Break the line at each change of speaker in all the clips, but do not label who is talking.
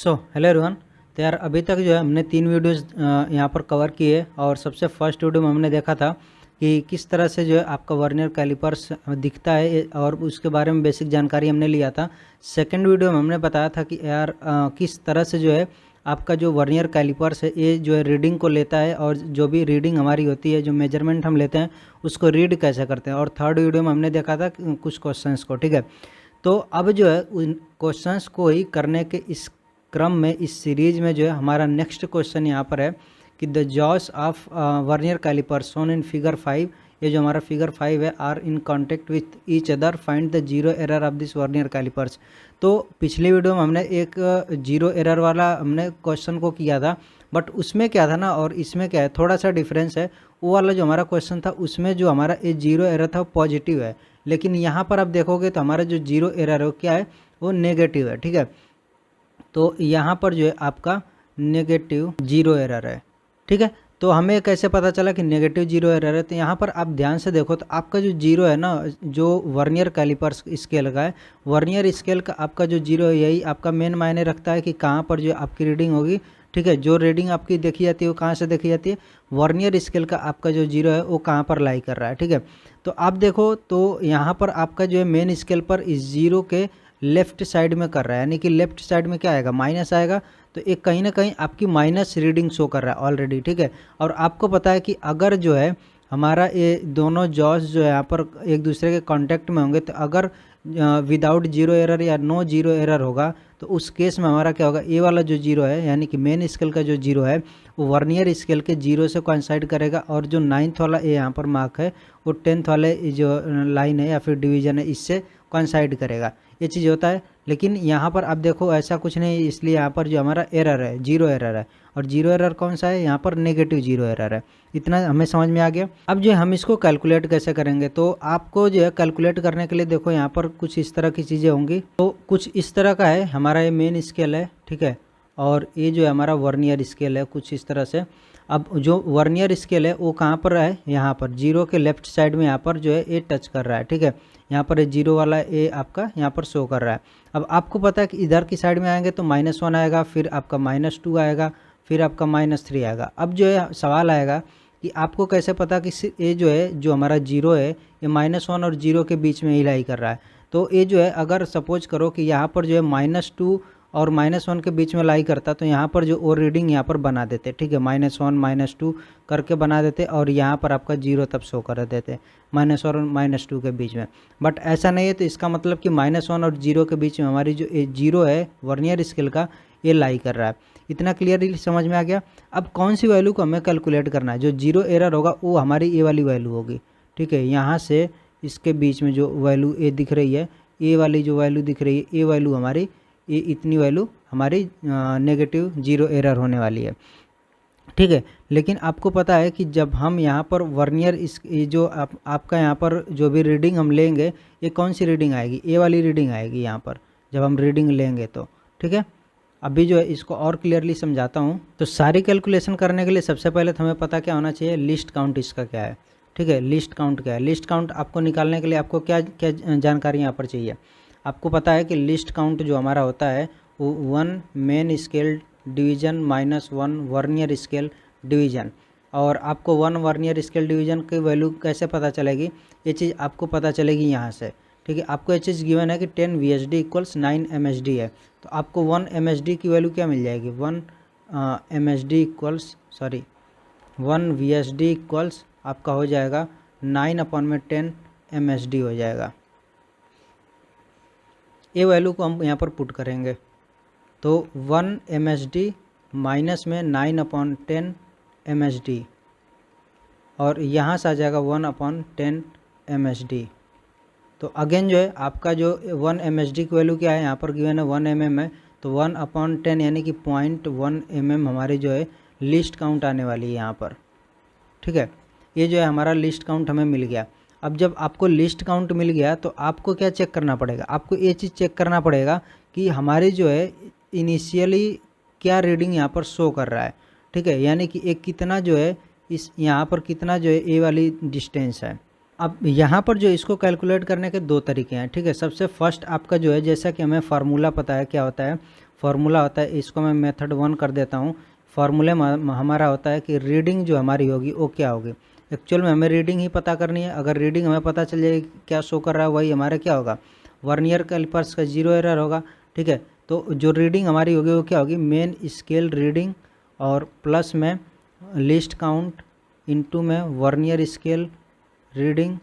Hello everyone. तो यार अभी तक जो है हमने 3 वीडियोस यहाँ पर कवर किए और सबसे फर्स्ट वीडियो में हमने देखा था कि किस तरह से जो है आपका वर्नियर कैलिपर्स दिखता है और उसके बारे में बेसिक जानकारी हमने लिया था। सेकंड वीडियो में हमने बताया था कि यार किस तरह से जो है आपका जो वर्नियर कैलिपर्स है ये जो है रीडिंग को लेता है और जो भी रीडिंग हमारी होती है, जो मेजरमेंट हम लेते हैं उसको रीड कैसे करते हैं। और थर्ड वीडियो में हमने देखा था कुछ क्वेश्चंस को, ठीक है। तो अब जो है उन क्वेश्चंस को ही करने के इस क्रम में इस सीरीज में जो है हमारा नेक्स्ट क्वेश्चन यहाँ पर है कि the jaws of vernier calliper shown in figure 5, ये जो हमारा फिगर 5 है, are in contact with each other, find the zero error of this vernier callipers. तो पिछली वीडियो में हमने एक जीरो एरर वाला हमने क्वेश्चन को किया था, बट उसमें क्या था ना और इसमें क्या है, थोड़ा सा डिफरेंस है। वो वाला जो हमारा क्वेश्चन था उसमें जो हमारा ये जीरो एरर था वो पॉजिटिव है, लेकिन यहाँ पर आप देखोगे तो हमारा जो जीरो एरर है वो क्या है, वो नेगेटिव है, ठीक है। तो यहाँ पर जो है आपका नेगेटिव जीरो एरर है, ठीक है। तो हमें कैसे पता चला कि नेगेटिव जीरो एरर है? तो यहाँ पर आप ध्यान से देखो तो आपका जो जीरो है ना, जो वर्नियर कैलिपर स्केल का है, वर्नियर स्केल का आपका जो जीरो है यही आपका मेन मायने रखता है कि कहाँ पर जो आपकी रीडिंग होगी, ठीक है। जो रीडिंग आपकी देखी जाती है वो कहाँ से देखी जाती है, वर्नियर स्केल का आपका जो जीरो है वो कहाँ पर लाई कर रहा है, ठीक है। तो आप देखो तो यहाँ पर आपका जो है मेन स्केल पर इस जीरो के लेफ्ट साइड में कर रहा है, यानी कि लेफ्ट साइड में क्या आएगा, माइनस आएगा। तो एक कहीं ना कहीं आपकी माइनस रीडिंग शो कर रहा है ऑलरेडी, ठीक है। और आपको पता है कि अगर जो है हमारा ये दोनों जॉस जो है यहाँ पर एक दूसरे के कांटेक्ट में होंगे, तो अगर विदाउट जीरो एरर या नो जीरो एरर होगा तो उस केस में हमारा क्या होगा, ये वाला जो जीरो है यानी कि मेन स्केल का जो जीरो है वो वर्नियर स्केल के जीरो से कोइंसाइड करेगा, और जो 9th वाला ये यहाँ पर मार्क है वो 10th वाले जो लाइन है या फिर डिवीजन है इससे कोइंसाइड करेगा। ये चीज़ होता है, लेकिन यहाँ पर आप देखो ऐसा कुछ नहीं, इसलिए यहाँ पर जो हमारा एरर है जीरो एरर है, और जीरो एरर कौन सा है, यहाँ पर नेगेटिव जीरो एरर है। इतना हमें समझ में आ गया। अब जो हम इसको कैलकुलेट कैसे करेंगे, तो आपको जो है कैलकुलेट करने के लिए देखो यहाँ पर कुछ इस तरह की चीज़ें होंगी। तो कुछ इस तरह का है, हमारा ये मेन स्केल है, ठीक है, और ये जो है हमारा वर्नियर स्केल है कुछ इस तरह से। अब जो वर्नियर स्केल है वो कहाँ पर है, यहाँ पर जीरो के लेफ्ट साइड में यहाँ पर जो है ये टच कर रहा है, ठीक है। यहाँ पर जीरो वाला ए आपका यहाँ पर शो कर रहा है। अब आपको पता है कि इधर की साइड में आएंगे तो -1 आएगा, फिर आपका -2 आएगा, फिर आपका -3 आएगा। अब जो है सवाल आएगा कि आपको कैसे पता कि ये जो है जो हमारा जीरो है ये -1 और जीरो के बीच में ही लाई कर रहा है। तो ये जो है अगर सपोज करो कि यहाँ पर जो है -2 और -1 के बीच में लाई करता, तो यहाँ पर जो और रीडिंग यहाँ पर बना देते, ठीक है, -1 -2 करके बना देते, और यहाँ पर आपका जीरो तब शो कर देते -1 और -2 के बीच में। बट ऐसा नहीं है, तो इसका मतलब कि -1 और जीरो के बीच में हमारी जो जीरो है वर्नियर स्केल का ये लाई कर रहा है। इतना क्लियरली समझ में आ गया। अब कौन सी वैल्यू को हमें कैलकुलेट करना है, जो जीरो एरर होगा वो हमारी ये वाली वैल्यू होगी, ठीक है। यहाँ से इसके बीच में जो वैल्यू ए दिख रही है, ए वाली जो वैल्यू दिख रही है, ये वैल्यू हमारी, ये इतनी वैल्यू हमारी नेगेटिव जीरो एरर होने वाली है, ठीक है। लेकिन आपको पता है कि जब हम यहाँ पर वर्नियर ये जो आपका यहाँ पर जो भी रीडिंग हम लेंगे, ये कौन सी रीडिंग आएगी, ए वाली रीडिंग आएगी यहाँ पर जब हम रीडिंग लेंगे तो, ठीक है। अभी जो है इसको और क्लियरली समझाता हूँ। तो सारी कैलकुलेशन करने के लिए सबसे पहले तो हमें पता क्या होना चाहिए, लिस्ट काउंट इसका क्या है, ठीक है। लिस्ट काउंट क्या है, लिस्ट काउंट आपको निकालने के लिए आपको क्या क्या जानकारी यहाँ पर चाहिए। आपको पता है कि लिस्ट काउंट जो हमारा होता है वो 1 main scale division -1 vernier scale division. और आपको 1 वर्नियर स्केल डिवीज़न की वैल्यू कैसे पता चलेगी, ये चीज़ आपको पता चलेगी यहाँ से, ठीक है। आपको ये चीज़ गिवन है कि 10 VSD = 9 MSD है, तो आपको 1 MSD की वैल्यू क्या मिल जाएगी, 1 VSD इक्वल्स आपका हो जाएगा 9/10 MSD हो जाएगा। ये वैल्यू को हम यहाँ पर पुट करेंगे, तो 1 MSD माइनस में 9/10 MSD, और यहाँ से आ जाएगा 1/10 MSD। तो अगेन जो है आपका जो 1 MSD की वैल्यू क्या है, यहाँ पर गिवन है 1 mm है, तो 1/10 यानी कि 0.1 mm हमारी जो है लिस्ट काउंट आने वाली है यहाँ पर, ठीक है। ये जो है हमारा लिस्ट काउंट हमें मिल गया। अब जब आपको लिस्ट काउंट मिल गया तो आपको क्या चेक करना पड़ेगा, आपको ये चीज़ चेक करना पड़ेगा कि हमारी जो है इनिशियली क्या रीडिंग यहाँ पर शो कर रहा है, ठीक है। यानी कि एक कितना जो है इस यहाँ पर कितना जो है ए वाली डिस्टेंस है। अब यहाँ पर जो इसको कैलकुलेट करने के 2 तरीके हैं, ठीक है। सबसे फर्स्ट आपका जो है, जैसा कि हमें फार्मूला पता है क्या होता है, फार्मूला होता है, इसको मैं मेथड 1 कर देता हूँ। फार्मूले में हमारा होता है कि रीडिंग जो हमारी होगी वो क्या होगी। एक्चुअल में हमें रीडिंग ही पता करनी है। अगर रीडिंग हमें पता चल जाएगी क्या शो कर रहा है, वही हमारा क्या होगा, वर्नियर कैलिपर्स का 0 एरर होगा। ठीक है, तो जो रीडिंग हमारी होगी वो क्या होगी, मेन स्केल रीडिंग और प्लस में लिस्ट काउंट इनटू में वर्नियर स्केल रीडिंग,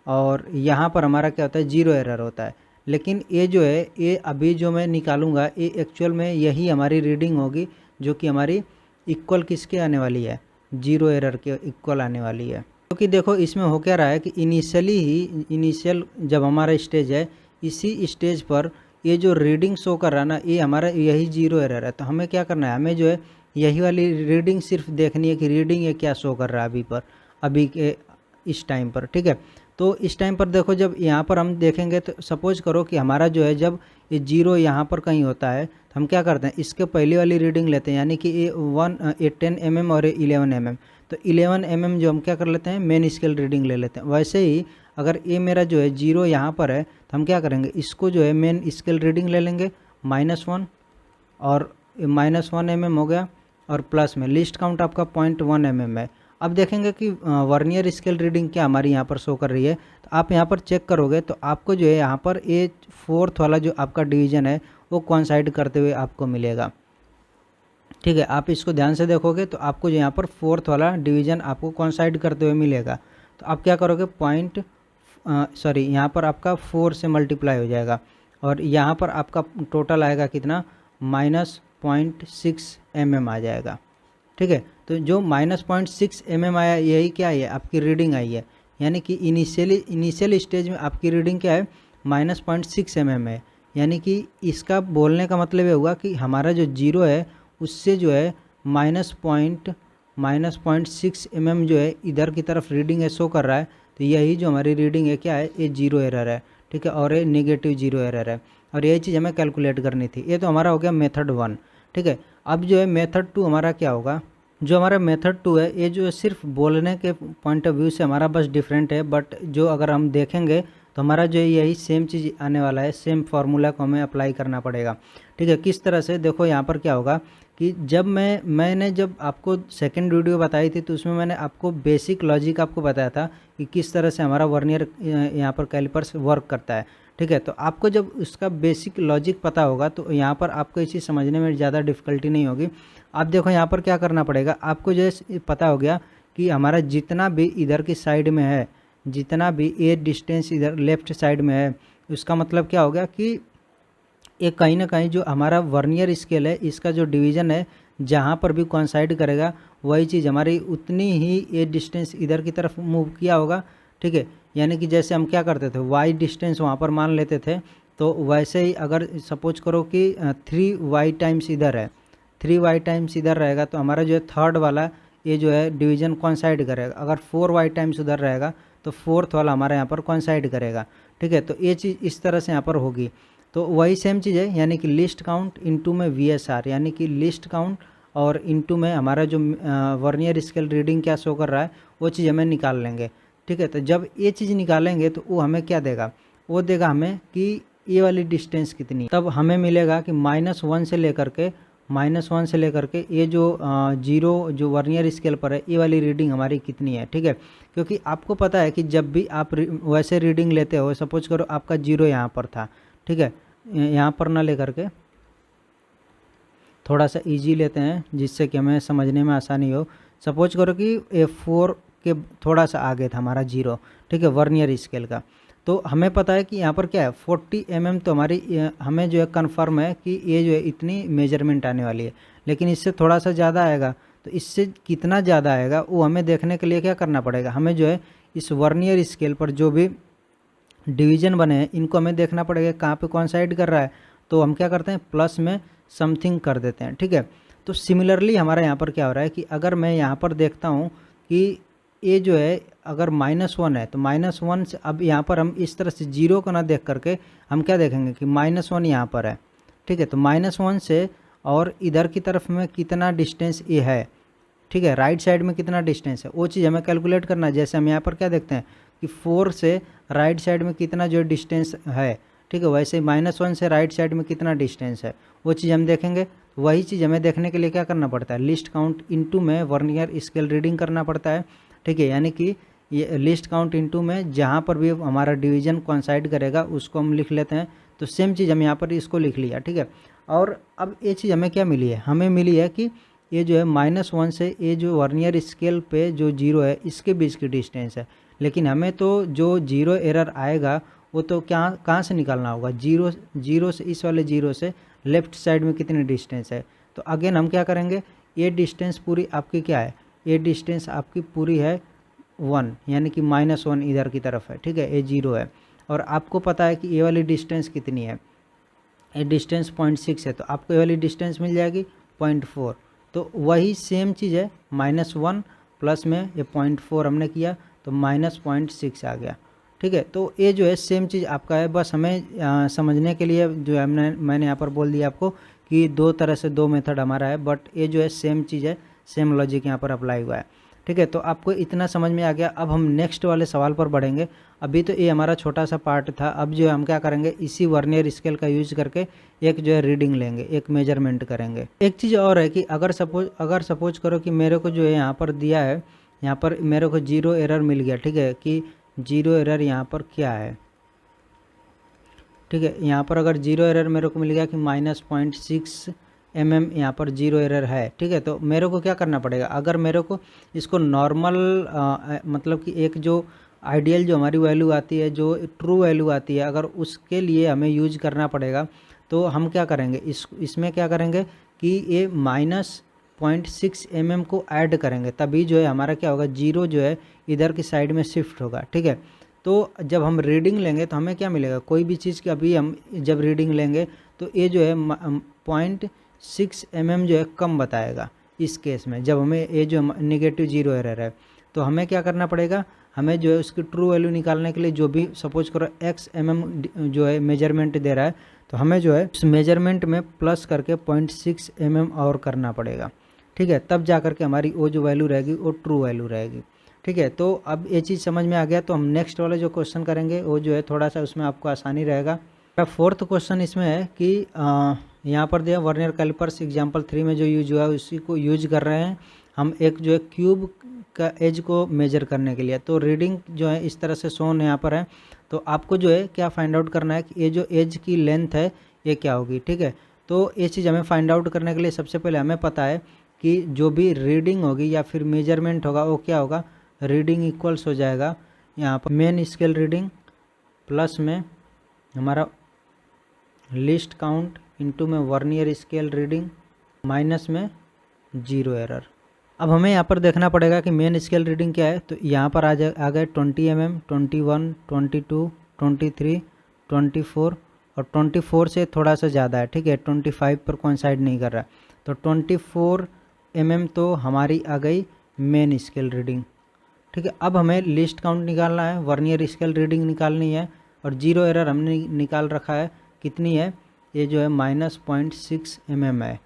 और यहाँ पर हमारा क्या होता है, 0 एरर होता है। लेकिन ये जो है, ये अभी जो मैं निकालूंगा ये एक्चुअल में यही हमारी रीडिंग होगी, जो कि हमारी इक्वल किसके आने वाली है, 0 एरर के इक्वल आने वाली है। क्योंकि देखो इसमें हो क्या रहा है कि इनिशियल जब हमारा स्टेज है, इसी स्टेज पर ये जो रीडिंग शो कर रहा है ना, ये हमारा यही 0 एरर है। तो हमें क्या करना है, हमें जो है यही वाली रीडिंग सिर्फ देखनी है कि रीडिंग ये क्या शो कर रहा है अभी के इस टाइम पर। ठीक है, तो इस टाइम पर देखो जब यहाँ पर हम देखेंगे तो सपोज करो कि हमारा जो है जब ये 0 यहाँ पर कहीं होता है तो हम क्या करते हैं, इसके पहले वाली रीडिंग लेते हैं, यानी कि ये 10 mm और 11 mm। तो 11 mm जो हम क्या कर लेते हैं, मेन स्केल रीडिंग ले लेते हैं। वैसे ही अगर ये मेरा जो है 0 यहाँ पर है तो हम क्या करेंगे, इसको जो है मेन स्केल रीडिंग ले लेंगे -1, और -1 mm हो गया, और प्लस में लिस्ट काउंट आपका 0.1 mm है। अब देखेंगे कि वर्नियर स्केल रीडिंग क्या हमारी यहाँ पर शो कर रही है। तो आप यहाँ पर चेक करोगे तो आपको जो है यहाँ पर ये 4th वाला जो आपका डिवीज़न है वो कोइंसाइड करते हुए आपको मिलेगा। ठीक है, आप इसको ध्यान से देखोगे तो आपको जो यहाँ पर 4th वाला डिवीज़न आपको कोइंसाइड करते हुए मिलेगा। तो आप क्या करोगे, यहाँ पर आपका 4 से मल्टीप्लाई हो जाएगा, और यहाँ पर आपका टोटल आएगा कितना, -0.6 mm आ जाएगा। ठीक है, तो जो -0.6 mm आया, यही क्या है, आपकी रीडिंग आई है। यानी कि इनिशियल स्टेज में आपकी रीडिंग क्या है, -0.6 mm है। यानी कि इसका बोलने का मतलब ये हुआ कि हमारा जो 0 है उससे जो है -0.6 mm जो है इधर की तरफ रीडिंग है शो कर रहा है। तो यही जो हमारी रीडिंग है क्या है, ये 0 एरर है। ठीक है, और ये नेगेटिव 0 एरर है, और यही चीज़ हमें कैलकुलेट करनी थी। ये तो हमारा हो गया मेथड 1। ठीक है, अब जो है मेथड 2 हमारा क्या होगा, जो हमारा मेथड 2 है ये जो है सिर्फ बोलने के पॉइंट ऑफ व्यू से हमारा बस डिफरेंट है, बट जो अगर हम देखेंगे तो हमारा जो है यही सेम चीज़ आने वाला है, सेम फार्मूला को हमें अप्लाई करना पड़ेगा। ठीक है, किस तरह से, देखो यहाँ पर क्या होगा कि जब मैंने जब आपको सेकंड वीडियो बताई थी तो उसमें मैंने आपको बेसिक लॉजिक आपको बताया था कि किस तरह से हमारा वर्नियर यहाँ पर कैलिपर्स वर्क करता है। ठीक है, तो आपको जब उसका बेसिक लॉजिक पता होगा तो यहाँ पर आपको इसी समझने में ज़्यादा डिफ़िकल्टी नहीं होगी। आप देखो यहाँ पर क्या करना पड़ेगा, आपको जो है पता हो गया कि हमारा जितना भी इधर की साइड में है, जितना भी ये डिस्टेंस इधर लेफ्ट साइड में है, उसका मतलब क्या हो गया कि ये कहीं ना कहीं जो हमारा वर्नियर स्केल है इसका जो डिवीज़न है जहाँ पर भी कोइंसाइड करेगा वही चीज़ हमारी उतनी ही ये डिस्टेंस इधर की तरफ मूव किया होगा। ठीक है, यानी कि जैसे हम क्या करते थे, वाई डिस्टेंस वहाँ पर मान लेते थे, तो वैसे ही अगर सपोज करो कि 3y टाइम्स इधर है, 3y टाइम्स इधर रहेगा तो हमारा जो है थर्ड वाला ये जो है डिवीज़न कोइंसाइड करेगा। अगर 4y टाइम्स उधर रहेगा तो 4th वाला हमारा यहाँ पर कोइंसाइड करेगा। ठीक है, तो ये चीज़ इस तरह से यहाँ पर होगी। तो वही सेम चीज़ है, यानी कि लिस्ट काउंट इनटू में VSR, यानी कि लिस्ट काउंट और इनटू में हमारा जो वर्नियर स्केल रीडिंग क्या शो कर रहा है वो चीज़ हमें निकाल लेंगे। ठीक है, तो जब ये चीज़ निकालेंगे तो वो हमें क्या देगा, वो देगा हमें कि ये वाली डिस्टेंस कितनी, तब हमें मिलेगा कि -1 से लेकर के ये जो 0 जो वर्नियर स्केल पर है ये वाली रीडिंग हमारी कितनी है। ठीक है, क्योंकि आपको पता है कि जब भी आप वैसे रीडिंग लेते हो, सपोज करो आपका 0 यहाँ पर था। ठीक है, यहाँ पर ना लेकर के थोड़ा सा इजी लेते हैं जिससे कि हमें समझने में आसानी हो। सपोज करो कि F4 के थोड़ा सा आगे था हमारा 0। ठीक है, वर्नियर स्केल का, तो हमें पता है कि यहाँ पर क्या है 40 mm, तो हमारी हमें जो है कन्फर्म है कि ये जो है इतनी मेजरमेंट आने वाली है। लेकिन इससे थोड़ा सा ज़्यादा आएगा, तो इससे कितना ज़्यादा आएगा वो हमें देखने के लिए क्या करना पड़ेगा, हमें जो है इस वर्नियर स्केल पर जो भी डिवीज़न बने हैं इनको हमें देखना पड़ेगा कहाँ पे कोइंसाइड कर रहा है। तो हम क्या करते हैं, प्लस में समथिंग कर देते हैं। ठीक है, तो सिमिलरली हमारा यहाँ पर क्या हो रहा है कि अगर मैं यहाँ पर देखता हूँ कि ये जो है अगर -1 है तो -1 से, अब यहाँ पर हम इस तरह से 0 को ना देख करके हम क्या देखेंगे कि -1 यहाँ पर है। ठीक है, तो -1 से और इधर की तरफ में कितना डिस्टेंस ये है। ठीक है, राइट साइड में कितना डिस्टेंस है वो चीज़ हमें कैलकुलेट करना है। जैसे हम यहाँ पर क्या देखते हैं कि 4 से राइट साइड में कितना जो डिस्टेंस है। ठीक है। वैसे ही -1 से राइट साइड में कितना डिस्टेंस है वो चीज़ हम देखेंगे। वही चीज़ हमें देखने के लिए क्या करना पड़ता है, लिस्ट काउंट इनटू में वर्नियर स्केल रीडिंग करना पड़ता है, ठीक है। यानी कि ये लिस्ट काउंट इनटू में जहाँ पर भी हमारा डिवीजन कोइंसाइड करेगा उसको हम लिख लेते हैं। तो सेम चीज़ हम यहाँ पर इसको लिख लिया, ठीक है। और अब ये चीज़ हमें क्या मिली है, हमें मिली है कि ये जो है -1 से ये जो वर्नियर स्केल पे जो 0 है इसके बीच की डिस्टेंस है। लेकिन हमें तो जो 0 एरर आएगा वो तो क्या कहाँ से निकालना होगा, 0 से, इस वाले 0 से लेफ़्ट साइड में कितनी डिस्टेंस है। तो अगेन हम क्या करेंगे, ये डिस्टेंस पूरी आपकी क्या है, ये डिस्टेंस आपकी पूरी है 1, यानी कि -1 इधर की तरफ है, ठीक है। ये 0 है और आपको पता है कि ये वाली डिस्टेंस कितनी है, ये डिस्टेंस 0.6 है, तो आपको ये वाली डिस्टेंस मिल जाएगी 0.4। तो वही सेम चीज़ है, -1 प्लस में ये 0.4 हमने किया तो -0.6 आ गया, ठीक है। तो ये जो है सेम चीज़ आपका है। बस हमें समझने के लिए जो है मैंने यहाँ पर बोल दिया आपको कि 2 तरह से 2 मेथड हमारा है, बट ये जो है सेम चीज़ है, सेम लॉजिक यहाँ पर अप्लाई हुआ है, ठीक है। तो आपको इतना समझ में आ गया। अब हम नेक्स्ट वाले सवाल पर बढ़ेंगे। अभी तो ये हमारा छोटा सा पार्ट था, अब जो है हम क्या करेंगे, इसी वर्नियर स्केल का यूज करके एक जो है रीडिंग लेंगे, एक मेजरमेंट करेंगे। एक चीज़ और है कि अगर सपोज करो कि मेरे को जो है यहाँ पर दिया है, यहाँ पर मेरे को 0 एरर मिल गया, ठीक है, कि 0 एरर यहाँ पर क्या है, ठीक है। यहाँ पर अगर 0 एरर मेरे को मिल गया कि -0.6 mm यहाँ पर 0 एरर है, ठीक है। तो मेरे को क्या करना पड़ेगा, अगर मेरे को इसको नॉर्मल मतलब कि एक जो आइडियल जो हमारी वैल्यू आती है, जो ट्रू वैल्यू आती है, अगर उसके लिए हमें यूज करना पड़ेगा तो हम क्या करेंगे, इसमें क्या करेंगे कि ये -0.6 mm को ऐड करेंगे, तभी जो है हमारा क्या होगा, 0 जो है इधर की साइड में शिफ्ट होगा, ठीक है। तो जब हम रीडिंग लेंगे तो हमें क्या मिलेगा, कोई भी चीज़ की अभी हम जब रीडिंग लेंगे तो ये जो है 0.6 mm जो है कम बताएगा इस केस में, जब हमें ये जो नेगेटिव 0 एरर है। तो हमें क्या करना पड़ेगा, हमें जो है उसकी ट्रू वैल्यू निकालने के लिए जो भी सपोज करो x mm जो है मेजरमेंट दे रहा है, तो हमें जो है उस मेजरमेंट में प्लस करके 0.6 mm और करना पड़ेगा, ठीक है। तब जा करके हमारी वो जो वैल्यू रहेगी वो ट्रू वैल्यू रहेगी, ठीक है। तो अब ये चीज़ समझ में आ गया। तो हम नेक्स्ट वाला जो क्वेश्चन करेंगे वो जो है थोड़ा सा उसमें आपको आसानी रहेगा। फोर्थ क्वेश्चन इसमें है कि यहाँ पर दिया वर्नियर कैलिपर्स एग्जाम्पल 3 में जो यूज हुआ है उसी को यूज कर रहे हैं हम एक जो है क्यूब का एज को मेजर करने के लिए। तो रीडिंग जो है इस तरह से शोन यहाँ पर है। तो आपको जो है क्या फाइंड आउट करना है कि ये जो एज की लेंथ है ये क्या होगी, ठीक है। तो ये चीज़ हमें फाइंड आउट करने के लिए सबसे पहले हमें पता है कि जो भी रीडिंग होगी या फिर मेजरमेंट होगा वो क्या होगा, रीडिंग इक्वल्स हो जाएगा यहाँ पर मेन स्केल रीडिंग प्लस में हमारा लिस्ट काउंट इनटू में वर्नियर स्केल रीडिंग माइनस में 0 एरर। अब हमें यहाँ पर देखना पड़ेगा कि मेन स्केल रीडिंग क्या है। तो यहाँ पर आ गए 20 mm, 21, 22, 23, 24 और 24 से थोड़ा सा ज़्यादा है, ठीक है, 25 पर कोइंसाइड नहीं कर रहा। तो 24 mm तो हमारी आ गई मेन स्केल रीडिंग, ठीक है। अब हमें लिस्ट काउंट निकालना है, वर्नियर स्केल रीडिंग निकालनी है और 0 एरर हमने निकाल रखा है, कितनी है, ये जो है -0.6 mm है।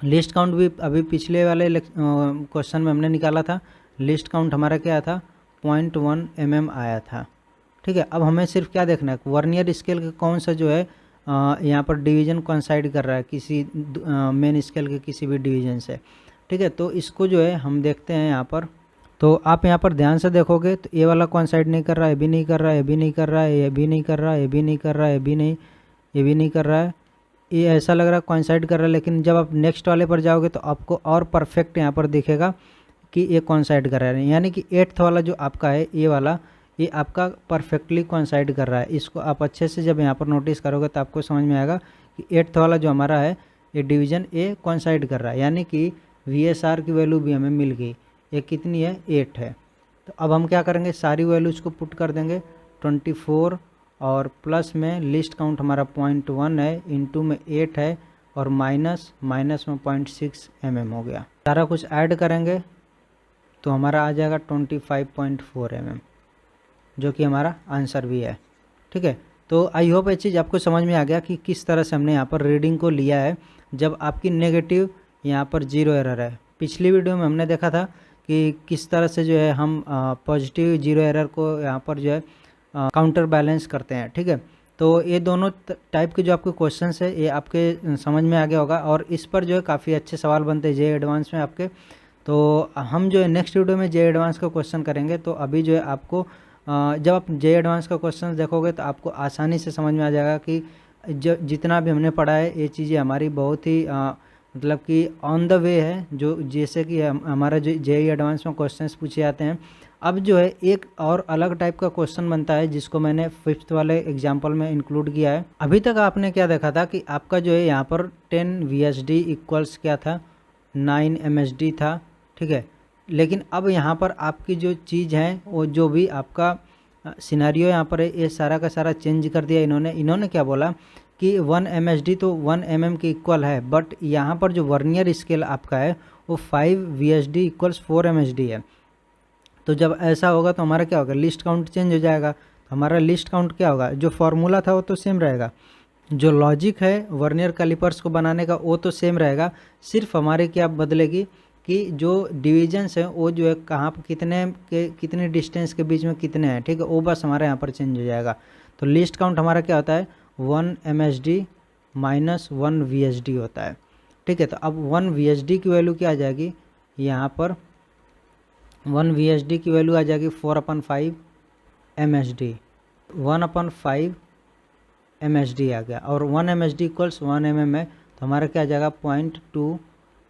लिस्ट काउंट भी अभी पिछले वाले क्वेश्चन में हमने निकाला था, लिस्ट काउंट हमारा क्या था, 0.1 mm आया था, ठीक है। अब हमें सिर्फ क्या देखना है, वर्नियर स्केल का कौन सा जो है यहाँ पर डिवीज़न कोइंसाइड कर रहा है किसी मेन स्केल के किसी भी डिवीज़न से, ठीक है। तो इसको जो है हम देखते हैं यहाँ पर। तो आप यहाँ पर ध्यान से देखोगे तो ये वाला कोइंसाइड नहीं कर रहा है, ये भी नहीं कर रहा है, ये भी नहीं कर रहा है, ये भी नहीं कर रहा है, ये भी नहीं कर रहा है, ये भी नहीं, ये भी नहीं कर रहा है, ये ऐसा लग रहा है कोइंसाइड कर रहा है। लेकिन जब आप नेक्स्ट वाले पर जाओगे तो आपको और परफेक्ट यहाँ पर दिखेगा कि ये कोइंसाइड कर रहा है, यानी कि 8th वाला जो आपका है ये वाला, ये आपका परफेक्टली कोइंसाइड कर रहा है। इसको आप अच्छे से जब यहाँ पर नोटिस करोगे तो आपको समझ में आएगा कि 8th वाला जो हमारा है ये डिवीज़न ए कोइंसाइड कर रहा है, यानी कि VSR की वैल्यू भी हमें मिल गई, ये कितनी है, 8 है। तो अब हम क्या करेंगे, सारी वैल्यूज़ को पुट कर देंगे, 24 और प्लस में लिस्ट काउंट हमारा 0.1 है, इनटू में 8 है और माइनस में 0.6 mm हो गया। सारा कुछ ऐड करेंगे तो हमारा आ जाएगा 25.4 mm, जो कि हमारा आंसर भी है, ठीक है। तो आई होप ये चीज़ आपको समझ में आ गया कि किस तरह से हमने यहाँ पर रीडिंग को लिया है जब आपकी नेगेटिव यहाँ पर 0 एरर है। पिछली वीडियो में हमने देखा था कि किस तरह से जो है हम पॉजिटिव 0 एरर को यहाँ पर जो है काउंटर बैलेंस करते हैं, ठीक है। तो ये दोनों टाइप के जो आपके क्वेश्चंस है ये आपके समझ में आ गया होगा, और इस पर जो है काफ़ी अच्छे सवाल बनते हैं जे एडवांस में आपके। तो हम जो है नेक्स्ट वीडियो में जे एडवांस का क्वेश्चन करेंगे। तो अभी जो है आपको जब आप जे एडवांस का क्वेश्चन देखोगे तो आपको आसानी से समझ में आ जाएगा कि जो जितना भी हमने पढ़ा है ये चीज़ें हमारी बहुत ही मतलब कि ऑन द वे है, जो जैसे कि हमारा जो जे एडवांस में क्वेश्चंस पूछे जाते हैं। अब जो है एक और अलग टाइप का क्वेश्चन बनता है जिसको मैंने 5th वाले एग्जाम्पल में इंक्लूड किया है। अभी तक आपने क्या देखा था कि आपका जो है यहाँ पर 10 VSD इक्वल्स क्या था, 9 MSD था, ठीक है। लेकिन अब यहाँ पर आपकी जो चीज़ है वो जो भी आपका सिनेरियो यहाँ पर है ये सारा का सारा चेंज कर दिया इन्होंने क्या बोला कि 1 MSD तो 1 mm के इक्वल है, बट यहाँ पर जो वर्नियर स्केल आपका है वो 5 VSD इक्वल्स 4 MSD है। तो जब ऐसा होगा तो हमारा क्या होगा, लिस्ट काउंट चेंज हो जाएगा। तो हमारा लिस्ट काउंट क्या होगा, जो फॉर्मूला था वो तो सेम रहेगा, जो लॉजिक है वर्नियर कैलिपर्स को बनाने का वो तो सेम रहेगा। सिर्फ हमारे क्या बदलेगी कि जो डिविजन्स है वो जो है कहाँ पर कितने डिस्टेंस के बीच में कितने हैं, ठीक है, वो बस हमारे यहाँ पर चेंज हो जाएगा। तो लिस्ट काउंट हमारा क्या होता है 1 MSD माइनस 1 VSD होता है, ठीक है। तो अब 1 VSD की वैल्यू क्या आ जाएगी, यहाँ पर 1 VSD की वैल्यू आ जाएगी 4/5 MSD, 1/5 MSD आ गया, और 1 MSD इक्वल्स 1 mm है, तो हमारा क्या आ जाएगा 0.2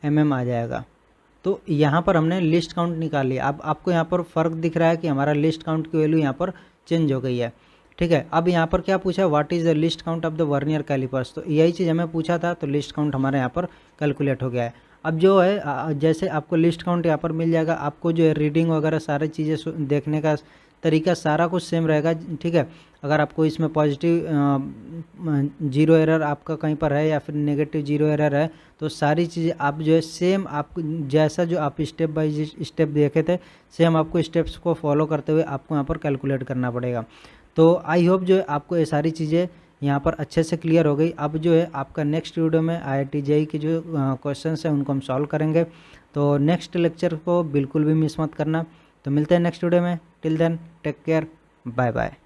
mm आ जाएगा। तो यहाँ पर हमने लिस्ट काउंट निकाल लिया। अब आपको यहाँ पर फ़र्क दिख रहा है कि हमारा लिस्ट काउंट की वैल्यू यहाँ पर चेंज हो गई है, ठीक है। अब यहाँ पर क्या पूछा, what is the least count of the vernier callipers, तो यही चीज़ हमें पूछा था, तो लिस्ट काउंट हमारे यहाँ पर कैलकुलेट हो गया है। अब जो है जैसे आपको लिस्ट काउंट यहाँ पर मिल जाएगा, आपको जो है रीडिंग वगैरह सारी चीज़ें देखने का तरीका सारा कुछ सेम रहेगा, ठीक है। अगर आपको इसमें पॉजिटिव 0 एरर आपका कहीं पर है या फिर नेगेटिव 0 एरर है, तो सारी चीज़ें आप जो है सेम आपको जैसा जो आप स्टेप बाय स्टेप देखे थे सेम आपको स्टेप्स को फॉलो करते हुए आपको यहाँ पर कैलकुलेट करना पड़ेगा। तो आई होप जो है आपको ये सारी चीज़ें यहाँ पर अच्छे से क्लियर हो गई। अब जो है आपका नेक्स्ट वीडियो में IIT JEE की जो क्वेश्चंस हैं उनको हम सॉल्व करेंगे। तो नेक्स्ट लेक्चर को बिल्कुल भी मिस मत करना। तो मिलते हैं नेक्स्ट वीडियो में, till then take care, bye bye.